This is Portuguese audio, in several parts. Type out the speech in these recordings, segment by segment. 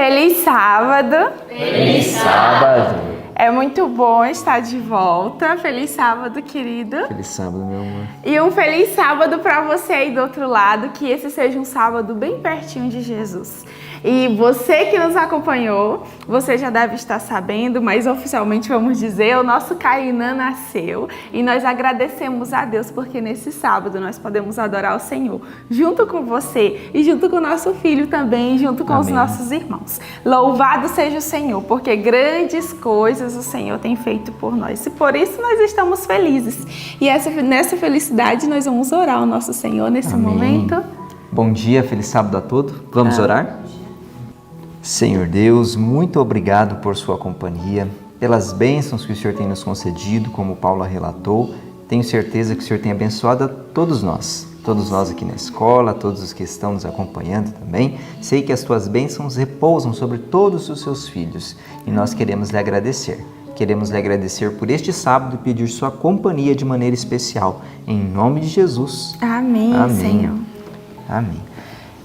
Feliz sábado! Feliz sábado! É muito bom estar de volta. Feliz sábado, querido. Feliz sábado, meu amor. E um feliz sábado para você aí do outro lado, que esse seja um sábado bem pertinho de Jesus. E você que nos acompanhou, você já deve estar sabendo, mas oficialmente vamos dizer, o nosso Kainan nasceu e nós agradecemos a Deus porque nesse sábado nós podemos adorar o Senhor junto com você e junto com o nosso filho também, junto com os nossos irmãos. Louvado seja o Senhor, porque grandes coisas o Senhor tem feito por nós e por isso nós estamos felizes. E nessa felicidade nós vamos orar ao nosso Senhor nesse momento. Bom dia, feliz sábado a todos. Vamos orar? Senhor Deus, muito obrigado por sua companhia, pelas bênçãos que o Senhor tem nos concedido, como Paula relatou. Tenho certeza que o Senhor tem abençoado a todos nós aqui na escola, todos os que estão nos acompanhando também. Sei que as tuas bênçãos repousam sobre todos os seus filhos e nós queremos lhe agradecer. Queremos lhe agradecer por este sábado e pedir sua companhia de maneira especial. Em nome de Jesus. Amém, Senhor. Amém.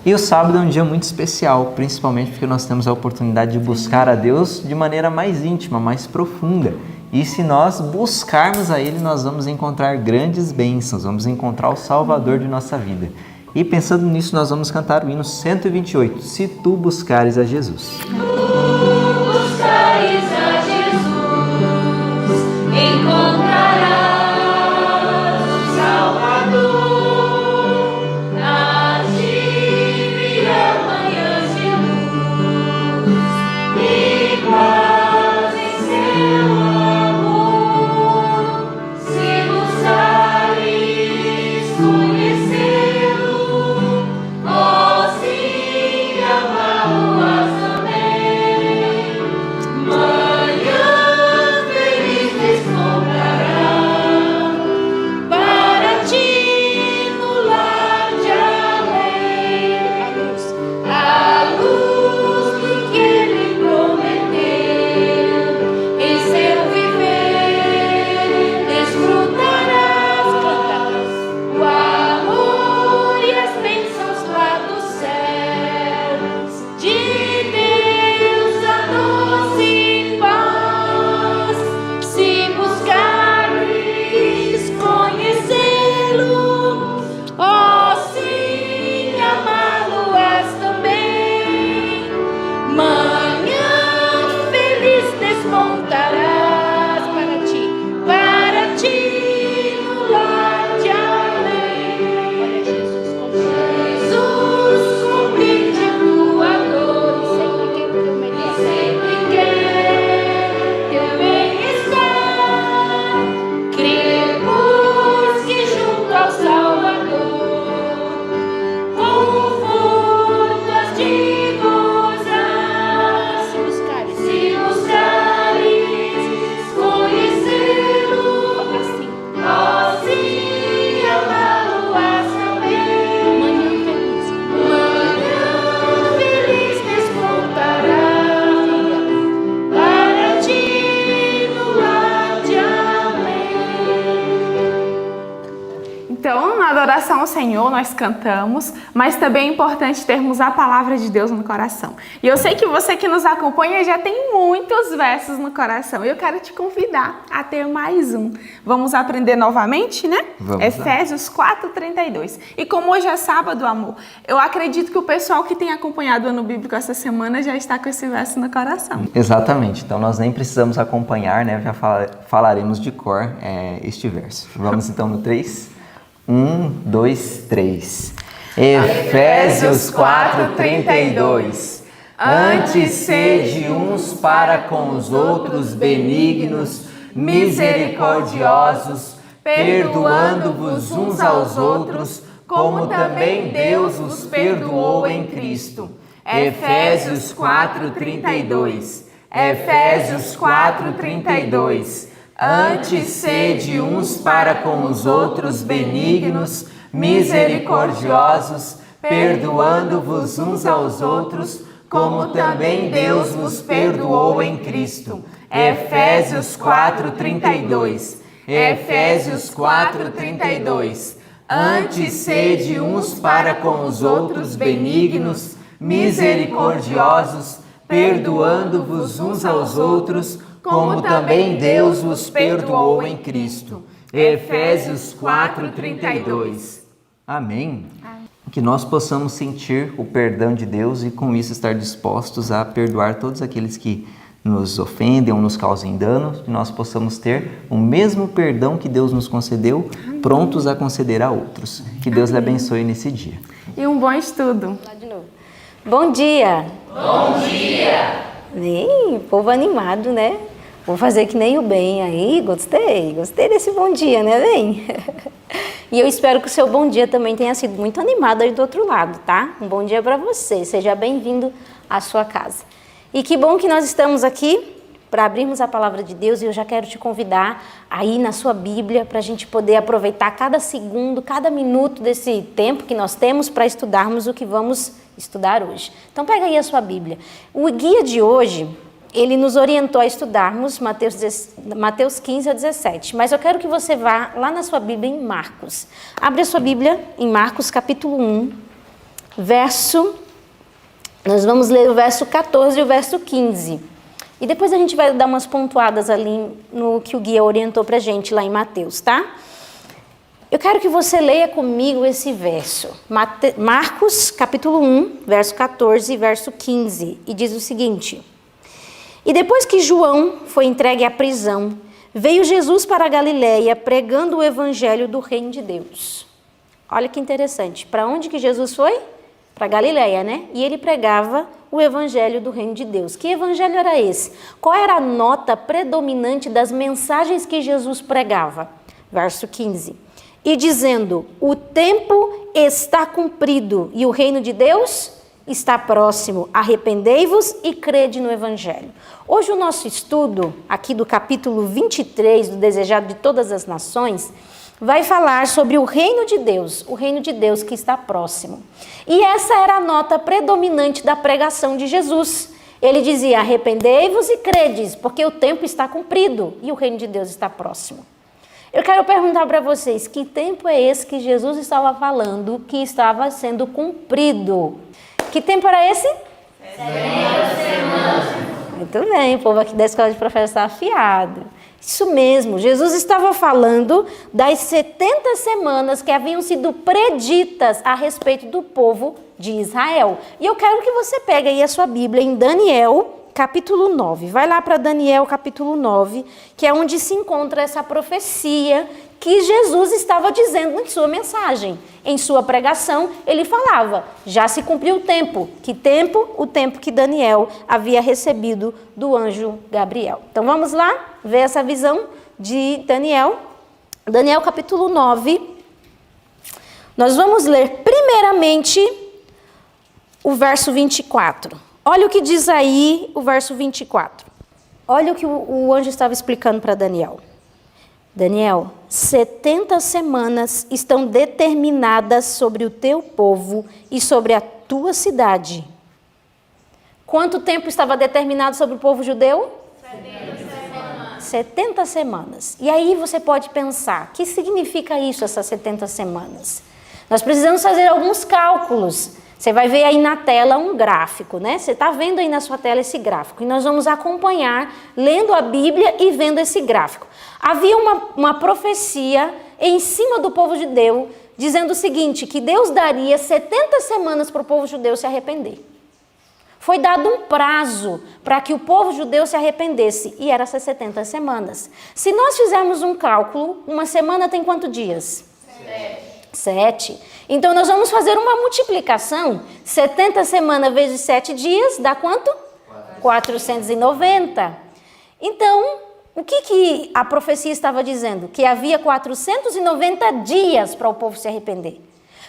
E o sábado é um dia muito especial, principalmente porque nós temos a oportunidade de buscar a Deus de maneira mais íntima, mais profunda. E se nós buscarmos a Ele, nós vamos encontrar grandes bênçãos, vamos encontrar o Salvador de nossa vida. E pensando nisso, nós vamos cantar o hino 128, Se Tu Buscares a Jesus. Tu buscares a Jesus, encontrarás o Salvador. Adoração ao Senhor, nós cantamos, mas também é importante termos a palavra de Deus no coração. E eu sei que você que nos acompanha já tem muitos versos no coração. E eu quero te convidar a ter mais um. Vamos aprender novamente, né? Vamos Efésios 4:32. E como hoje é sábado, amor, eu acredito que o pessoal que tem acompanhado o Ano Bíblico essa semana já está com esse verso no coração. Exatamente. Então nós nem precisamos acompanhar, né? Já falaremos de cor este verso. Vamos então no 3. 1, 2, 3. Efésios 4:32. Antes sede uns para com os outros benignos, misericordiosos, perdoando-vos uns aos outros, como também Deus os perdoou em Cristo. Efésios 4:32. Efésios 4:32. Antes sede uns para com os outros benignos, misericordiosos, perdoando-vos uns aos outros, como também Deus vos perdoou em Cristo. Efésios 4:32. Efésios 4:32. Antes sede uns para com os outros benignos, misericordiosos, perdoando-vos uns aos outros, como também Deus vos perdoou em Cristo. Efésios 4:32. Amém. Que nós possamos sentir o perdão de Deus e com isso estar dispostos a perdoar todos aqueles que nos ofendem ou nos causem dano, que nós possamos ter o mesmo perdão que Deus nos concedeu, prontos a conceder a outros. Que Deus lhe abençoe nesse dia. E um bom estudo. Lá de novo. Bom dia! Bom dia! Bem, povo animado, né? Vou fazer que nem o bem aí, gostei desse bom dia, né, bem? E eu espero que o seu bom dia também tenha sido muito animado aí do outro lado, tá? Um bom dia para você, seja bem-vindo à sua casa. E que bom que nós estamos aqui para abrirmos a palavra de Deus e eu já quero te convidar aí na sua Bíblia para a gente poder aproveitar cada segundo, cada minuto desse tempo que nós temos para estudarmos o que vamos estudar hoje. Então pega aí a sua Bíblia. O guia de hoje, ele nos orientou a estudarmos Mateus 15 a 17, mas eu quero que você vá lá na sua Bíblia em Marcos. Abre a sua Bíblia em Marcos capítulo 1, nós vamos ler o verso 14 e o verso 15. E depois a gente vai dar umas pontuadas ali no que o guia orientou pra gente lá em Mateus, tá? Eu quero que você leia comigo esse verso. Marcos capítulo 1, verso 14 e verso 15. E diz o seguinte: E depois que João foi entregue à prisão, veio Jesus para a Galileia pregando o evangelho do reino de Deus. Olha que interessante. Para onde que Jesus foi? Para a Galileia, né? E ele pregava o evangelho do reino de Deus. Que evangelho era esse? Qual era a nota predominante das mensagens que Jesus pregava? Verso 15. E dizendo, o tempo está cumprido e o reino de Deus está próximo. Arrependei-vos e crede no evangelho. Hoje o nosso estudo, aqui do capítulo 23, do Desejado de Todas as Nações, vai falar sobre o reino de Deus que está próximo. E essa era a nota predominante da pregação de Jesus. Ele dizia, arrependei-vos e credes, porque o tempo está cumprido e o reino de Deus está próximo. Eu quero perguntar para vocês, que tempo é esse que Jesus estava falando que estava sendo cumprido? Que tempo era esse? 70 semanas. Muito bem, o povo aqui da escola de profetas está afiado. Isso mesmo, Jesus estava falando das 70 semanas que haviam sido preditas a respeito do povo de Israel. E eu quero que você pegue aí a sua Bíblia em Daniel, capítulo 9. Vai lá para Daniel, capítulo 9, que é onde se encontra essa profecia que Jesus estava dizendo em sua mensagem. Em sua pregação, ele falava, já se cumpriu o tempo. Que tempo? O tempo que Daniel havia recebido do anjo Gabriel. Então vamos lá ver essa visão de Daniel. Daniel capítulo 9. Nós vamos ler primeiramente o verso 24. Olha o que diz aí o verso 24. Olha o que o anjo estava explicando para Daniel. Daniel, 70 semanas estão determinadas sobre o teu povo e sobre a tua cidade. Quanto tempo estava determinado sobre o povo judeu? 70 semanas. E aí você pode pensar, o que significa isso, essas 70 semanas? Nós precisamos fazer alguns cálculos. Você vai ver aí na tela um gráfico, né? Você está vendo aí na sua tela esse gráfico. E nós vamos acompanhar, lendo a Bíblia e vendo esse gráfico. Havia uma profecia em cima do povo judeu, dizendo o seguinte, que Deus daria 70 semanas para o povo judeu se arrepender. Foi dado um prazo para que o povo judeu se arrependesse, e eram essas 70 semanas. Se nós fizermos um cálculo, uma semana tem quantos dias? 7. Então, nós vamos fazer uma multiplicação. 70 semanas vezes 7 dias, dá quanto? 490. Então, o que a profecia estava dizendo? Que havia 490 dias para o povo se arrepender.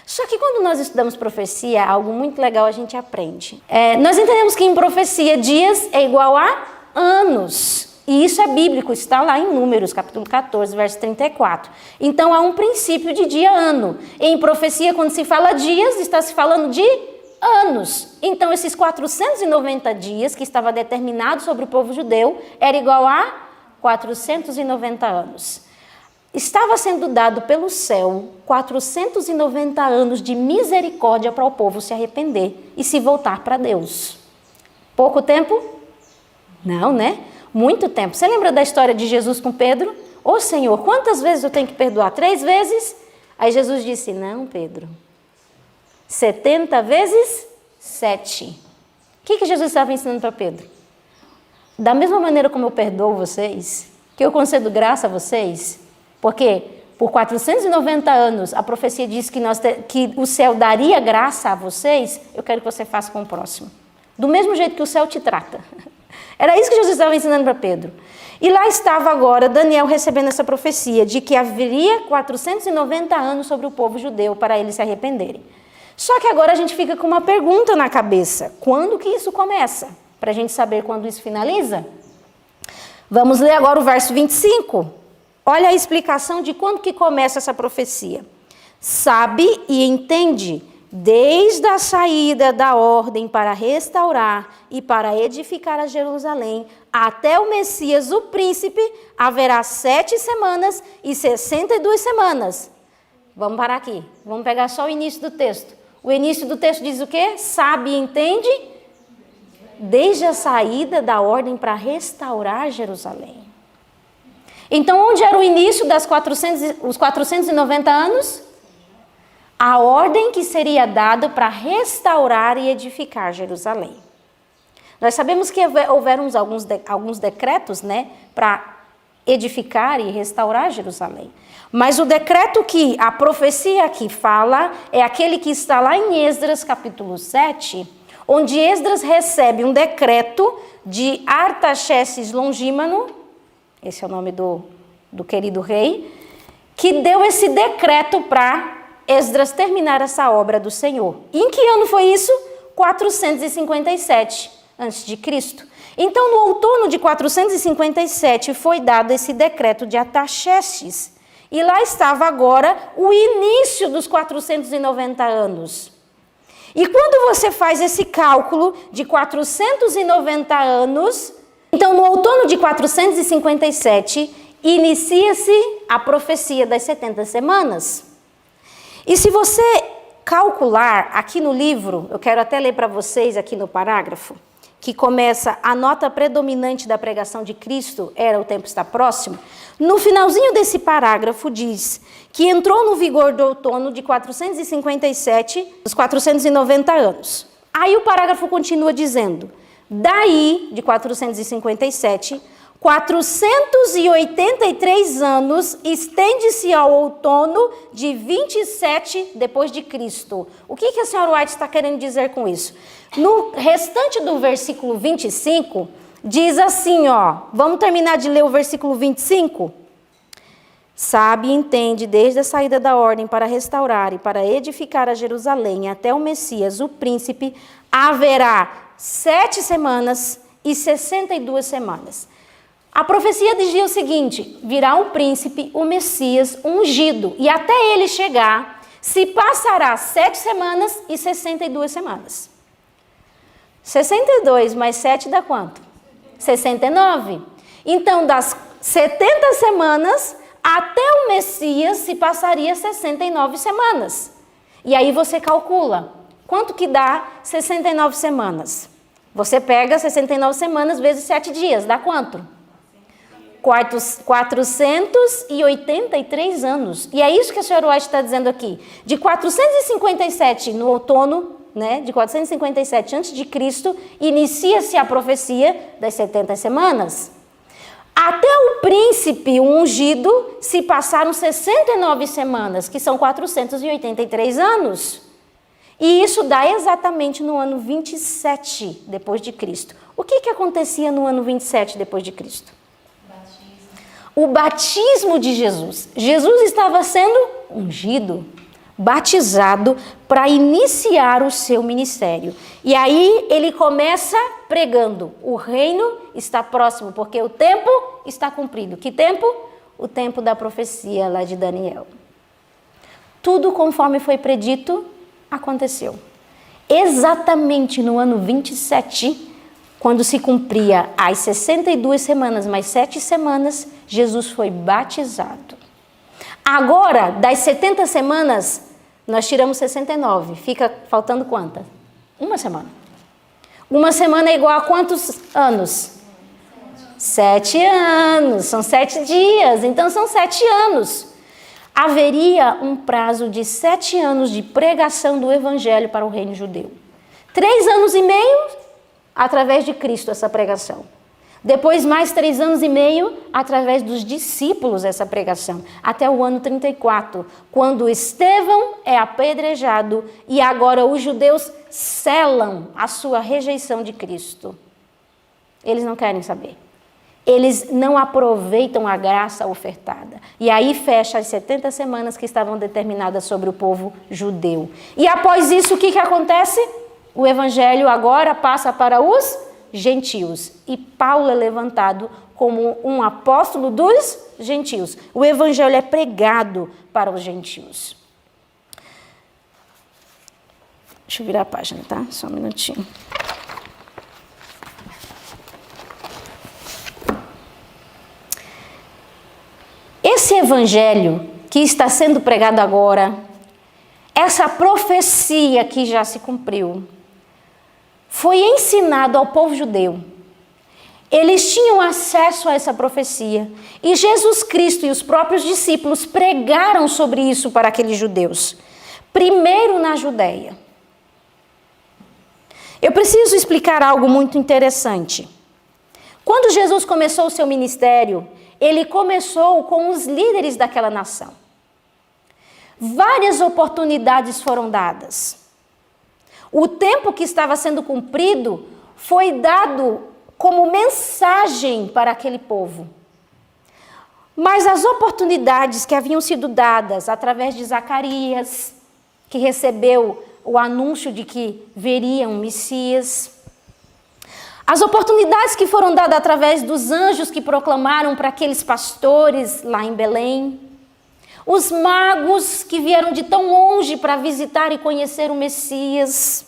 Só que quando nós estudamos profecia, algo muito legal a gente aprende. Nós entendemos que em profecia, dias é igual a anos. E isso é bíblico, está lá em Números, capítulo 14, verso 34. Então, há um princípio de dia-ano. Em profecia, quando se fala dias, está se falando de anos. Então, esses 490 dias que estava determinado sobre o povo judeu, era igual a 490 anos. Estava sendo dado pelo céu 490 anos de misericórdia para o povo se arrepender e se voltar para Deus. Pouco tempo? Não, né? Muito tempo. Você lembra da história de Jesus com Pedro? Ô Senhor, quantas vezes eu tenho que perdoar? 3 vezes? Aí Jesus disse, não, Pedro. 70 vezes 7. O que Jesus estava ensinando para Pedro? Da mesma maneira como eu perdoo vocês, que eu concedo graça a vocês, porque por 490 anos a profecia diz que o céu daria graça a vocês, eu quero que você faça com o próximo. Do mesmo jeito que o céu te trata. Era isso que Jesus estava ensinando para Pedro. E lá estava agora Daniel recebendo essa profecia de que haveria 490 anos sobre o povo judeu para eles se arrependerem. Só que agora a gente fica com uma pergunta na cabeça. Quando que isso começa? Para a gente saber quando isso finaliza? Vamos ler agora o verso 25. Olha a explicação de quando que começa essa profecia. Sabe e entende, desde a saída da ordem para restaurar e para edificar a Jerusalém, até o Messias, o príncipe, haverá 7 semanas e 62 semanas. Vamos parar aqui. Vamos pegar só o início do texto. O início do texto diz o quê? Sabe e entende, desde a saída da ordem para restaurar Jerusalém. Então, onde era o início os 490 anos? A ordem que seria dada para restaurar e edificar Jerusalém. Nós sabemos que houveram alguns decretos, né, para edificar e restaurar Jerusalém. Mas o decreto que a profecia aqui fala é aquele que está lá em Esdras capítulo 7, onde Esdras recebe um decreto de Artaxerxes Longímano, esse é o nome do querido rei, que deu esse decreto para Esdras terminar essa obra do Senhor. E em que ano foi isso? 457 a.C. Então, no outono de 457 foi dado esse decreto de Artaxerxes. E lá estava agora o início dos 490 anos. E quando você faz esse cálculo de 490 anos, então no outono de 457, inicia-se a profecia das 70 semanas. E se você calcular aqui no livro, eu quero até ler para vocês aqui no parágrafo, que começa a nota predominante da pregação de Cristo, era o tempo está próximo, no finalzinho desse parágrafo diz que entrou no vigor do outono de 457, os 490 anos. Aí o parágrafo continua dizendo, daí, de 457, 483 anos estende-se ao outono de 27 depois de Cristo. O que a senhora White está querendo dizer com isso? No restante do versículo 25, diz assim, ó, vamos terminar de ler o versículo 25? Sabe e entende, desde a saída da ordem para restaurar e para edificar a Jerusalém até o Messias, o príncipe, haverá 7 semanas e 62 semanas. A profecia dizia o seguinte, virá o príncipe, o Messias, ungido, e até ele chegar, se passará 7 semanas e 62 semanas. 62 mais 7 dá quanto? 69. Então, das 70 semanas até o Messias se passaria 69 semanas. E aí você calcula, quanto que dá 69 semanas? Você pega 69 semanas vezes 7 dias, dá quanto? 483 anos. E é isso que a senhora White está dizendo aqui. De 457 no outono, né, de 457 a.C., inicia-se a profecia das 70 semanas. Até o príncipe ungido se passaram 69 semanas, que são 483 anos. E isso dá exatamente no ano 27 depois de Cristo. O que acontecia no ano 27 depois de Cristo? O batismo de Jesus. Jesus estava sendo ungido, batizado para iniciar o seu ministério. E aí ele começa pregando, o reino está próximo, porque o tempo está cumprido. Que tempo? O tempo da profecia lá de Daniel. Tudo conforme foi predito, aconteceu. Exatamente no ano 27, quando se cumpria as 62 semanas mais 7 semanas, Jesus foi batizado. Agora, das 70 semanas, nós tiramos 69. Fica faltando quantas? 1 semana. Uma semana é igual a quantos anos? 7 anos. São 7 dias, então são 7 anos. Haveria um prazo de 7 anos de pregação do evangelho para o reino judeu. 3 anos e meio através de Cristo essa pregação. Depois mais 3 anos e meio através dos discípulos essa pregação. Até o ano 34, quando Estevão é apedrejado e agora os judeus selam a sua rejeição de Cristo. Eles não querem saber. Eles não aproveitam a graça ofertada. E aí fecha as 70 semanas que estavam determinadas sobre o povo judeu. E após isso, o que acontece? O evangelho agora passa para os gentios. E Paulo é levantado como um apóstolo dos gentios. O evangelho é pregado para os gentios. Deixa eu virar a página, tá? Só um minutinho. Esse evangelho que está sendo pregado agora, essa profecia que já se cumpriu, foi ensinado ao povo judeu. Eles tinham acesso a essa profecia. E Jesus Cristo e os próprios discípulos pregaram sobre isso para aqueles judeus. Primeiro na Judéia. Eu preciso explicar algo muito interessante. Quando Jesus começou o seu ministério, ele começou com os líderes daquela nação. Várias oportunidades foram dadas. O tempo que estava sendo cumprido foi dado como mensagem para aquele povo. Mas as oportunidades que haviam sido dadas através de Zacarias, que recebeu o anúncio de que veria um Messias, as oportunidades que foram dadas através dos anjos que proclamaram para aqueles pastores lá em Belém, os magos que vieram de tão longe para visitar e conhecer o Messias,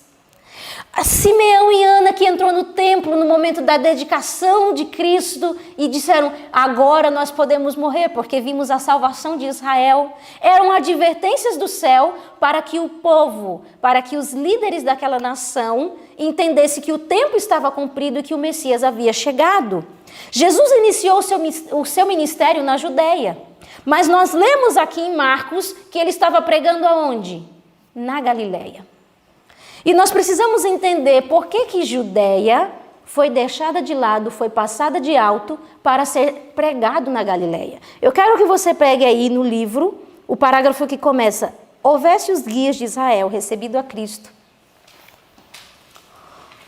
a Simeão e Ana que entrou no templo no momento da dedicação de Cristo e disseram, agora nós podemos morrer porque vimos a salvação de Israel. Eram advertências do céu para que o povo, para que os líderes daquela nação entendessem que o tempo estava cumprido e que o Messias havia chegado. Jesus iniciou o seu ministério na Judéia, mas nós lemos aqui em Marcos que ele estava pregando aonde? Na Galileia. E nós precisamos entender por que Judéia foi deixada de lado, foi passada de alto para ser pregado na Galileia. Eu quero que você pegue aí no livro o parágrafo que começa: houvesse os guias de Israel recebido a Cristo.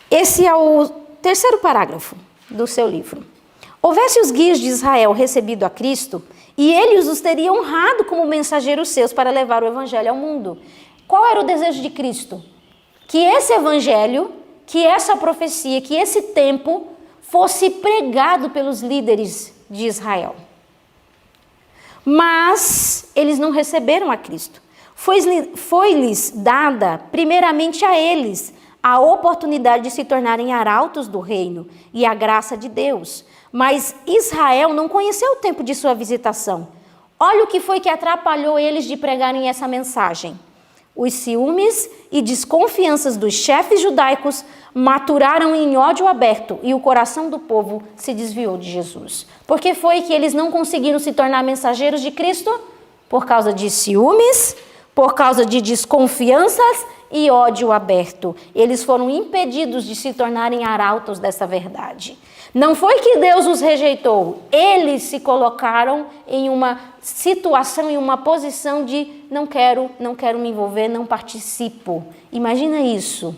Esse é o terceiro parágrafo do seu livro. Houvesse os guias de Israel recebido a Cristo, e eles os teriam honrado como mensageiros seus para levar o evangelho ao mundo. Qual era o desejo de Cristo? Que esse evangelho, que essa profecia, que esse tempo fosse pregado pelos líderes de Israel. Mas eles não receberam a Cristo. Foi-lhes dada, primeiramente a eles, a oportunidade de se tornarem arautos do reino e a graça de Deus. Mas Israel não conheceu o tempo de sua visitação. Olha o que foi que atrapalhou eles de pregarem essa mensagem. Os ciúmes e desconfianças dos chefes judaicos maturaram em ódio aberto e o coração do povo se desviou de Jesus. Por que foi que eles não conseguiram se tornar mensageiros de Cristo? Por causa de ciúmes, por causa de desconfianças e ódio aberto. Eles foram impedidos de se tornarem arautos dessa verdade. Não foi que Deus os rejeitou, eles se colocaram em uma situação, em uma posição de não quero me envolver, não participo. Imagina isso.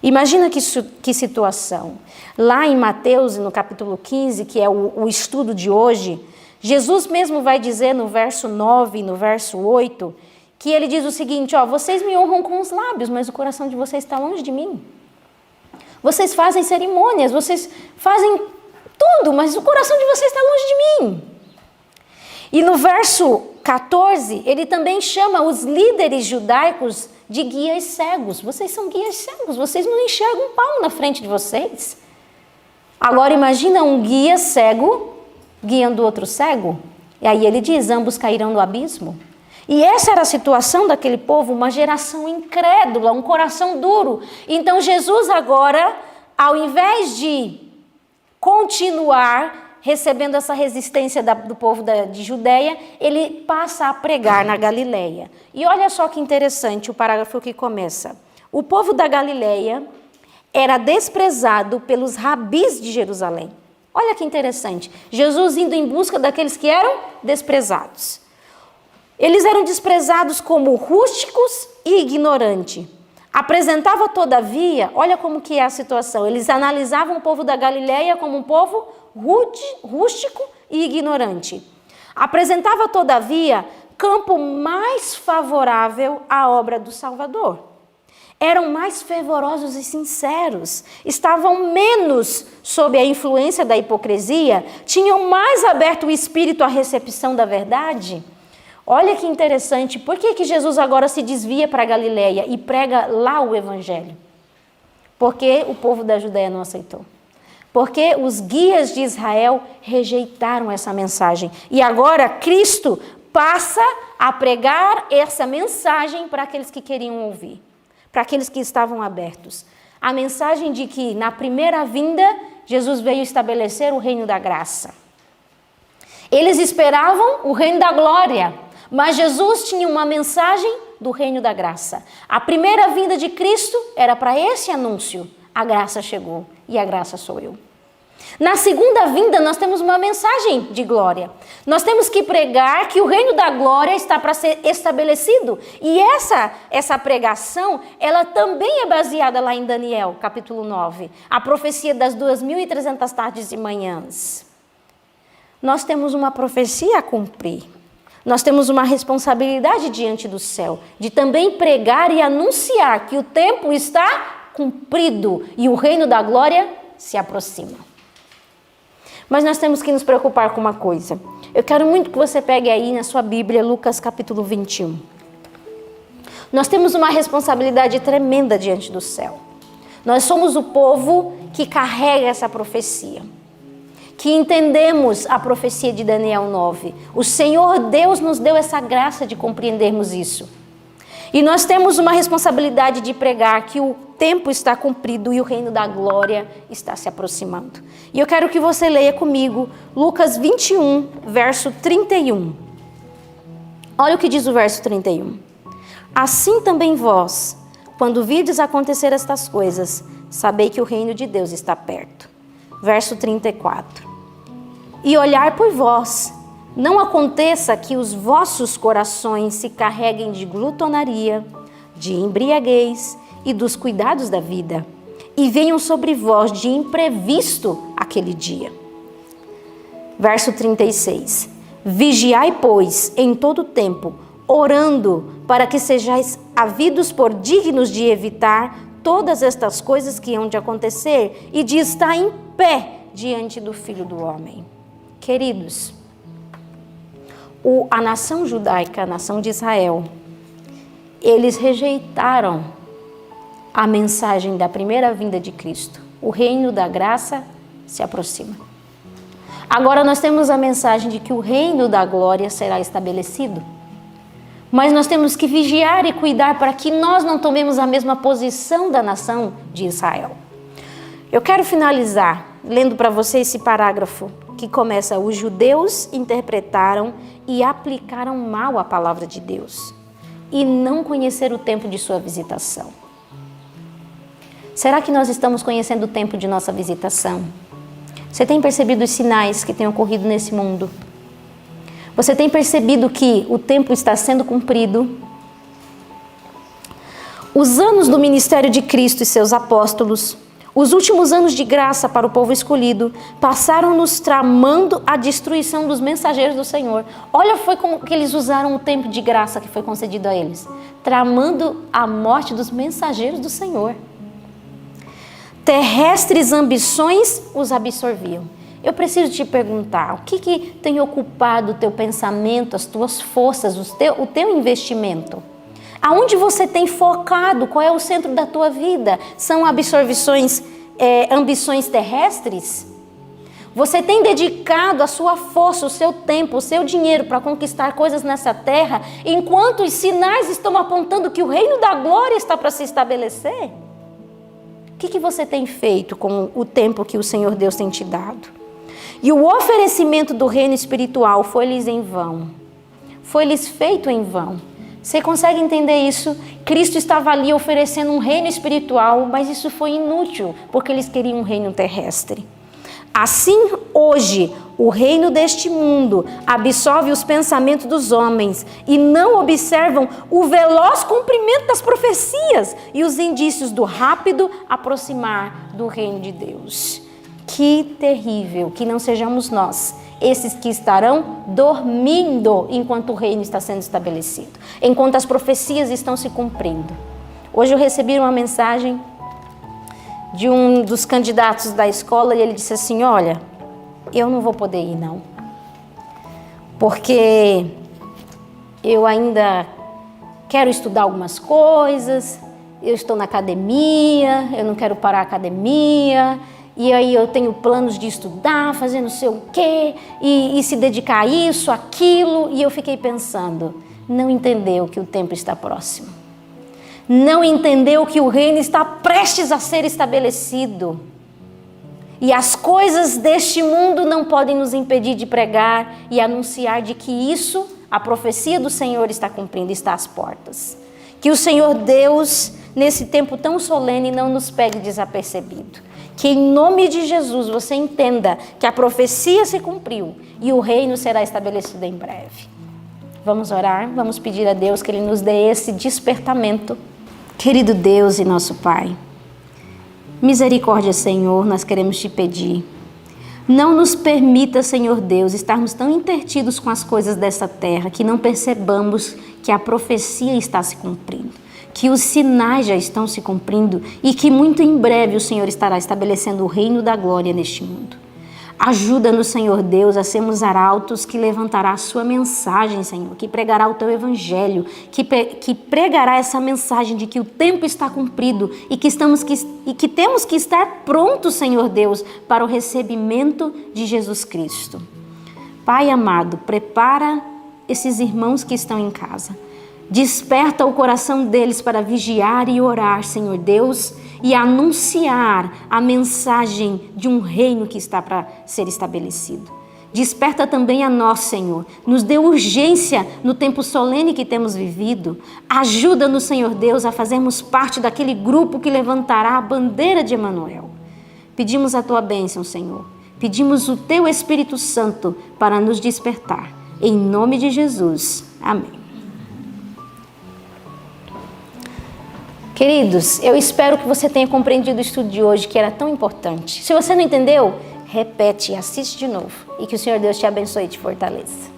Imagina que situação. Lá em Mateus, no capítulo 15, que é o estudo de hoje, Jesus mesmo vai dizer no verso 9 e no verso 8, que ele diz o seguinte, vocês me honram com os lábios, mas o coração de vocês está longe de mim. Vocês fazem cerimônias, vocês fazem tudo, mas o coração de vocês está longe de mim. E no verso 14, ele também chama os líderes judaicos de guias cegos. Vocês são guias cegos, vocês não enxergam um palmo na frente de vocês. Agora imagina um guia cego guiando outro cego. E aí ele diz, ambos cairão no abismo. E essa era a situação daquele povo, uma geração incrédula, um coração duro. Então Jesus agora ao invés de continuar recebendo essa resistência do povo de Judeia, ele passa a pregar na Galileia. E olha só que interessante o parágrafo que começa. O povo da Galileia era desprezado pelos rabis de Jerusalém. Olha que interessante. Jesus indo em busca daqueles que eram desprezados. Eles eram desprezados como rústicos e ignorantes. Apresentava, todavia, olha como que é a situação. Eles analisavam o povo da Galileia como um povo rústico e ignorante. Apresentava, todavia, campo mais favorável à obra do Salvador. Eram mais fervorosos e sinceros, estavam menos sob a influência da hipocrisia, tinham mais aberto o espírito à recepção da verdade. Olha que interessante, por que Jesus agora se desvia para a Galileia e prega lá o evangelho? Porque o povo da Judeia não aceitou. Porque os guias de Israel rejeitaram essa mensagem. E agora Cristo passa a pregar essa mensagem para aqueles que queriam ouvir, para aqueles que estavam abertos. A mensagem de que na primeira vinda Jesus veio estabelecer o reino da graça. Eles esperavam o reino da glória, mas Jesus tinha uma mensagem do reino da graça. A primeira vinda de Cristo era para esse anúncio. A graça chegou e a graça sou eu. Na segunda vinda nós temos uma mensagem de glória. Nós temos que pregar que o reino da glória está para ser estabelecido. E essa pregação, ela também é baseada lá em Daniel, capítulo 9. A profecia das 2.300 tardes e manhãs. Nós temos uma profecia a cumprir. Nós temos uma responsabilidade diante do céu, de também pregar e anunciar que o tempo está cumprido e o reino da glória se aproxima. Mas nós temos que nos preocupar com uma coisa. Eu quero muito que você pegue aí na sua Bíblia, Lucas capítulo 21. Nós temos uma responsabilidade tremenda diante do céu. Nós somos o povo que carrega essa profecia, que entendemos a profecia de Daniel 9. O Senhor Deus nos deu essa graça de compreendermos isso. E nós temos uma responsabilidade de pregar que o tempo está cumprido e o reino da glória está se aproximando. E eu quero que você leia comigo Lucas 21, verso 31. Olha o que diz o verso 31. Assim também vós, quando virdes acontecer estas coisas, sabei que o reino de Deus está perto. Verso 34. E olhar por vós, não aconteça que os vossos corações se carreguem de glutonaria, de embriaguez e dos cuidados da vida, e venham sobre vós de imprevisto aquele dia. Verso 36. Vigiai, pois, em todo tempo, orando, para que sejais havidos por dignos de evitar todas estas coisas que hão de acontecer e de estar em pé diante do Filho do Homem. Queridos, a nação judaica, a nação de Israel, eles rejeitaram a mensagem da primeira vinda de Cristo. O reino da graça se aproxima. Agora nós temos a mensagem de que o reino da glória será estabelecido. Mas nós temos que vigiar e cuidar para que nós não tomemos a mesma posição da nação de Israel. Eu quero finalizar lendo para você esse parágrafo que começa: os judeus interpretaram e aplicaram mal a palavra de Deus e não conheceram o tempo de sua visitação. Será que nós estamos conhecendo o tempo de nossa visitação? Você tem percebido os sinais que têm ocorrido nesse mundo? Você tem percebido que o tempo está sendo cumprido? Os anos do ministério de Cristo e seus apóstolos, os últimos anos de graça para o povo escolhido, passaram-nos tramando a destruição dos mensageiros do Senhor. Olha, foi como que eles usaram o tempo de graça que foi concedido a eles. Tramando a morte dos mensageiros do Senhor. Terrestres ambições os absorviam. Eu preciso te perguntar, o que tem ocupado o teu pensamento, as tuas forças, o teu investimento? Aonde você tem focado? Qual é o centro da tua vida? São ambições terrestres? Você tem dedicado a sua força, o seu tempo, o seu dinheiro para conquistar coisas nessa terra, enquanto os sinais estão apontando que o reino da glória está para se estabelecer? que você tem feito com o tempo que o Senhor Deus tem te dado? E o oferecimento do reino espiritual foi-lhes em vão. Foi-lhes feito em vão. Você consegue entender isso? Cristo estava ali oferecendo um reino espiritual, mas isso foi inútil, porque eles queriam um reino terrestre. Assim, hoje, o reino deste mundo absorve os pensamentos dos homens e não observam o veloz cumprimento das profecias e os indícios do rápido aproximar do reino de Deus. Que terrível que não sejamos nós, esses que estarão dormindo enquanto o reino está sendo estabelecido, enquanto as profecias estão se cumprindo. Hoje eu recebi uma mensagem de um dos candidatos da escola e ele disse assim: olha, eu não vou poder ir não, porque eu ainda quero estudar algumas coisas, eu estou na academia, eu não quero parar a academia, e aí eu tenho planos de estudar, fazer não sei o quê, e se dedicar a isso, aquilo, e eu fiquei pensando, não entendeu que o tempo está próximo. Não entendeu que o reino está prestes a ser estabelecido. E as coisas deste mundo não podem nos impedir de pregar e anunciar de que isso, a profecia do Senhor está cumprindo, está às portas. Que o Senhor Deus, nesse tempo tão solene, não nos pegue desapercebido. Que em nome de Jesus você entenda que a profecia se cumpriu e o reino será estabelecido em breve. Vamos orar, vamos pedir a Deus que Ele nos dê esse despertamento. Querido Deus e nosso Pai, misericórdia, Senhor, nós queremos te pedir. Não nos permita, Senhor Deus, estarmos tão intertidos com as coisas dessa terra que não percebamos que a profecia está se cumprindo, que os sinais já estão se cumprindo e que muito em breve o Senhor estará estabelecendo o reino da glória neste mundo. Ajuda-nos, Senhor Deus, a sermos arautos que levantará a sua mensagem, Senhor, que pregará o teu evangelho, que pregará essa mensagem de que o tempo está cumprido e que temos que estar prontos, Senhor Deus, para o recebimento de Jesus Cristo. Pai amado, prepara esses irmãos que estão em casa. Desperta o coração deles para vigiar e orar, Senhor Deus, e anunciar a mensagem de um reino que está para ser estabelecido. Desperta também a nós, Senhor. Nos dê urgência no tempo solene que temos vivido. Ajuda-nos, Senhor Deus, a fazermos parte daquele grupo que levantará a bandeira de Emanuel. Pedimos a tua bênção, Senhor. Pedimos o teu Espírito Santo para nos despertar. Em nome de Jesus. Amém. Queridos, eu espero que você tenha compreendido o estudo de hoje, que era tão importante. Se você não entendeu, repete, assiste de novo. E que o Senhor Deus te abençoe e te fortaleça.